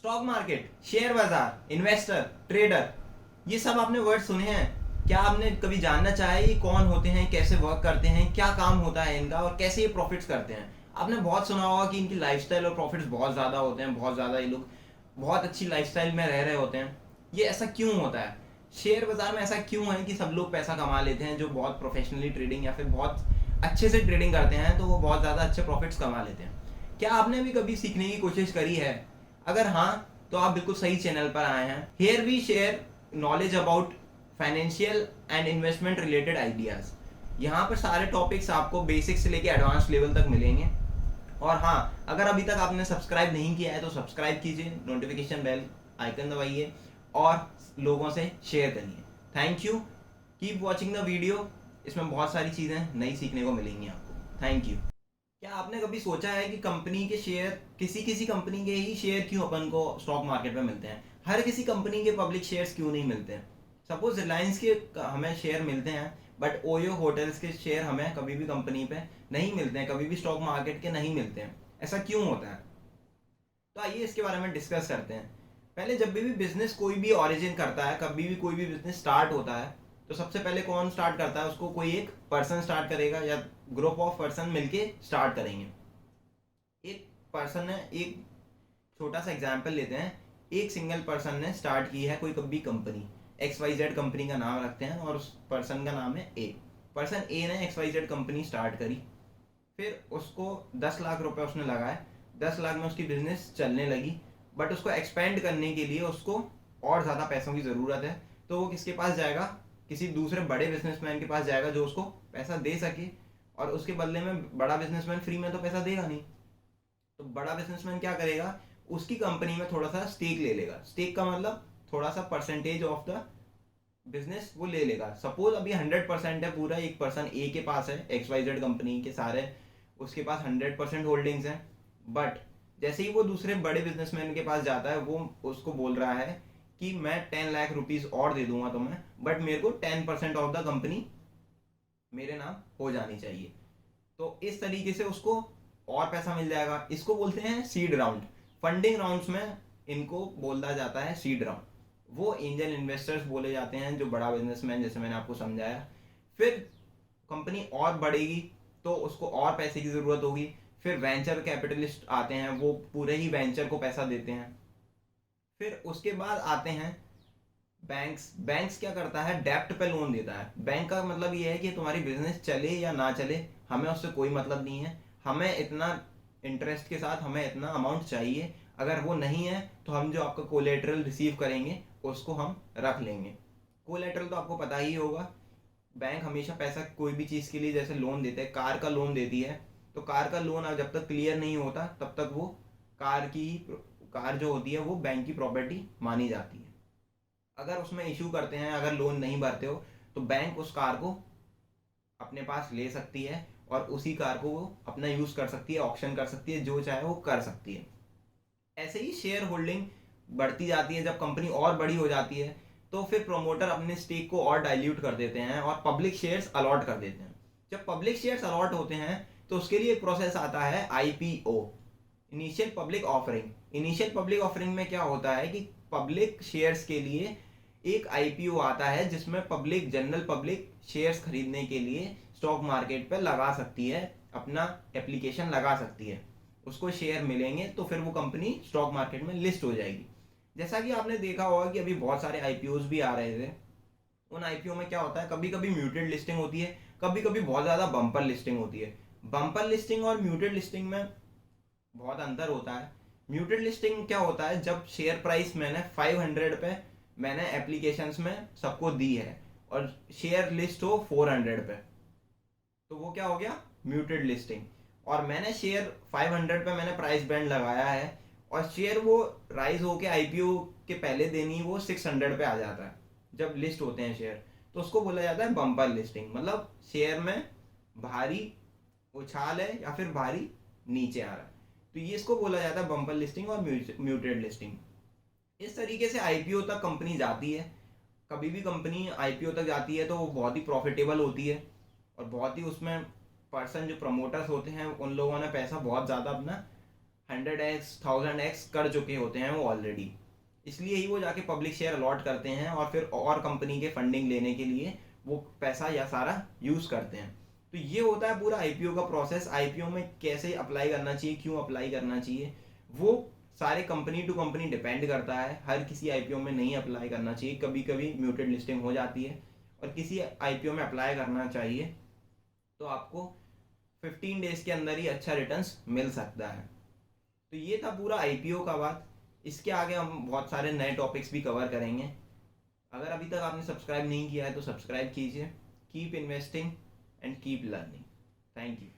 Stock market, share बाजार, investor, trader, ये सब आपने वर्ड सुने हैं। क्या आपने कभी जानना चाहा है ये कौन होते हैं, कैसे वर्क करते हैं, क्या काम होता है इनका और कैसे ये प्रॉफिट्स करते हैं। आपने बहुत सुना होगा कि इनकी लाइफस्टाइल और प्रॉफिट्स बहुत ज़्यादा होते हैं, बहुत ज़्यादा, ये लोग बहुत अच्छी लाइफस्टाइल में रह रहे होते हैं। ये ऐसा क्यों होता है? शेयर बाजार में ऐसा क्यों है कि सब लोग पैसा कमा लेते हैं? जो बहुत प्रोफेशनली ट्रेडिंग या फिर बहुत अच्छे से ट्रेडिंग करते हैं तो वो बहुत ज़्यादा अच्छे प्रॉफिट्स कमा लेते हैं। क्या आपने भी कभी सीखने की कोशिश करी है? अगर हाँ, तो आप बिल्कुल सही चैनल पर आए हैं। Here we share knowledge about financial and investment related ideas. यहाँ पर सारे टॉपिक्स आपको बेसिक से लेके एडवांस लेवल तक मिलेंगे। और हाँ, अगर अभी तक आपने सब्सक्राइब नहीं किया है तो सब्सक्राइब कीजिए, नोटिफिकेशन बेल आइकन दबाइए और लोगों से शेयर करिए। Thank you, keep watching the video. इसमें बहुत सारी चीज़ें नई सीखने को मिलेंगी आपको। Thank you. क्या आपने कभी सोचा है कि कंपनी के शेयर, किसी किसी कंपनी के ही शेयर क्यों अपन को स्टॉक मार्केट में मिलते हैं, हर किसी कंपनी के पब्लिक शेयर्स क्यों नहीं मिलते हैं? सपोज रिलायंस के हमें शेयर मिलते हैं, बट ओयो होटल्स के शेयर हमें कभी भी कंपनी पे नहीं मिलते हैं, कभी भी स्टॉक मार्केट के नहीं मिलते हैं। ऐसा क्यों होता है? तो आइए इसके बारे में डिस्कस करते हैं। पहले जब भी बिजनेस कोई भी ऑरिजिन करता है, कभी भी कोई भी बिजनेस स्टार्ट होता है, तो सबसे पहले कौन स्टार्ट करता है? उसको कोई एक पर्सन स्टार्ट करेगा या ग्रुप ऑफ पर्सन मिलके स्टार्ट करेंगे। एक पर्सन ने, एक छोटा सा एग्जाम्पल लेते हैं। एक सिंगल पर्सन ने स्टार्ट की है कोई कभी कंपनी, XYZ कंपनी का नाम रखते हैं और उस पर्सन का नाम है ए। पर्सन ए ने XYZ कंपनी स्टार्ट करी, फिर उसको 10 लाख रुपए उसने लगाए, 10 लाख में उसकी बिजनेस चलने लगी। बट उसको एक्सपेंड करने के लिए उसको और ज़्यादा पैसों की ज़रूरत है, तो वो किसके पास जाएगा? किसी दूसरे बड़े बिजनेसमैन के पास जाएगा जो उसको पैसा दे सके। और उसके बदले में बड़ा बिजनेसमैन फ्री में तो पैसा देगा नहीं, तो बड़ा बिजनेसमैन क्या करेगा? उसकी कंपनी में थोड़ा सा स्टेक ले लेगा। स्टेक का मतलब थोड़ा सा परसेंटेज ऑफ द बिजनेस वो ले लेगा। सपोज अभी 100% है पूरा, एक पर्सन ए के पास है, XYZ कंपनी के सारे उसके पास 100% होल्डिंग्स हैं। बट जैसे ही वो दूसरे बड़े बिजनेसमैन के पास जाता है, वो उसको बोल रहा है कि मैं 10 लाख रुपीज और दे दूंगा तुम्हें, बट मेरे को 10% ऑफ द कंपनी मेरे नाम हो जानी चाहिए। तो इस तरीके से उसको और पैसा मिल जाएगा। इसको बोलते हैं सीड राउंड। फंडिंग राउंड्स में इनको बोला जाता है सीड राउंड। वो एंजल इन्वेस्टर्स बोले जाते हैं, जो बड़ा बिजनेसमैन, जैसे मैंने आपको समझाया। फिर कंपनी और बढ़ेगी तो उसको और पैसे की ज़रूरत होगी। फिर वेंचर कैपिटलिस्ट आते हैं, वो पूरे ही वेंचर को पैसा देते हैं। फिर उसके बाद आते हैं बैंक्स। बैंक्स क्या करता है? डेप्ट पे लोन देता है। बैंक का मतलब ये है कि तुम्हारी बिजनेस चले या ना चले, हमें उससे कोई मतलब नहीं है, हमें इतना इंटरेस्ट के साथ हमें इतना अमाउंट चाहिए। अगर वो नहीं है तो हम जो आपका कोलेटरल रिसीव करेंगे उसको हम रख लेंगे। कोलेटरल तो आपको पता ही होगा। बैंक हमेशा पैसा कोई भी चीज़ के लिए, जैसे लोन देते हैं, कार का लोन देती है, तो कार का लोन जब तक क्लियर नहीं होता तब तक वो कार जो होती है वो बैंक की प्रॉपर्टी मानी जाती है। अगर उसमें इशू करते हैं, अगर लोन नहीं भरते हो, तो बैंक उस कार को अपने पास ले सकती है और उसी कार को वो अपना यूज़ कर सकती है, ऑक्शन कर सकती है, जो चाहे वो कर सकती है। ऐसे ही शेयर होल्डिंग बढ़ती जाती है। जब कंपनी और बड़ी हो जाती है तो फिर प्रोमोटर अपने स्टेक को और डाइल्यूट कर देते हैं और पब्लिक शेयर्स अलॉट कर देते हैं। जब पब्लिक शेयर्स अलॉट होते हैं तो उसके लिए एक प्रोसेस आता है IPO, initial public offering. Initial public offering में क्या होता है कि पब्लिक शेयर्स के लिए एक IPO आता है, जिसमें पब्लिक, जनरल पब्लिक शेयर्स खरीदने के लिए स्टॉक मार्केट पर लगा सकती है, अपना एप्लीकेशन लगा सकती है, उसको शेयर मिलेंगे तो फिर वो कंपनी स्टॉक मार्केट में लिस्ट हो जाएगी। जैसा कि आपने देखा होगा कि अभी बहुत सारे IPOs भी आ रहे थे। उन IPO में क्या होता है? कभी कभी म्यूटेड लिस्टिंग होती है, कभी कभी बहुत ज़्यादा बम्पर लिस्टिंग होती है। बम्पर लिस्टिंग और म्यूटेड लिस्टिंग में बहुत अंतर होता है। म्यूटेड लिस्टिंग क्या होता है? जब शेयर प्राइस मैंने 500 पे मैंने एप्लीकेशंस में सबको दी है और शेयर लिस्ट हो 400 पे, तो वो क्या हो गया? Muted listing. और मैंने शेयर 500 पे मैंने प्राइस बैंड लगाया है और शेयर वो राइज होके IPO के पहले दिन ही वो 600 पे आ जाता है जब लिस्ट होते हैं शेयर, तो उसको बोला जाता है बम्पर लिस्टिंग। मतलब शेयर में भारी उछाल है या फिर भारी नीचे आ रहा है, तो ये इसको बोला जाता है बम्पर लिस्टिंग और म्यूटेड लिस्टिंग। इस तरीके से IPO तक कंपनी जाती है। कभी भी कंपनी IPO तक जाती है तो वो बहुत ही प्रॉफिटेबल होती है और बहुत ही उसमें पर्सन, जो प्रमोटर्स होते हैं, उन लोगों ने पैसा बहुत ज़्यादा अपना 100x 1000x कर चुके होते हैं वो ऑलरेडी। इसलिए ही वो जाके पब्लिक शेयर अलॉट करते हैं और फिर और कंपनी के फंडिंग लेने के लिए वो पैसा या सारा यूज़ करते हैं। तो ये होता है पूरा आईपीओ का प्रोसेस। आईपीओ में कैसे अप्लाई करना चाहिए, क्यों अप्लाई करना चाहिए, वो सारे कंपनी टू कंपनी डिपेंड करता है। हर किसी आईपीओ में नहीं अप्लाई करना चाहिए, कभी कभी म्यूटेड लिस्टिंग हो जाती है, और किसी आईपीओ में अप्लाई करना चाहिए तो आपको 15 डेज के अंदर ही अच्छा रिटर्न्स मिल सकता है। तो ये था पूरा आईपीओ का बात। इसके आगे हम बहुत सारे नए टॉपिक्स भी कवर करेंगे। अगर अभी तक आपने सब्सक्राइब नहीं किया है तो सब्सक्राइब कीजिए। Keep investing and keep learning. Thank you.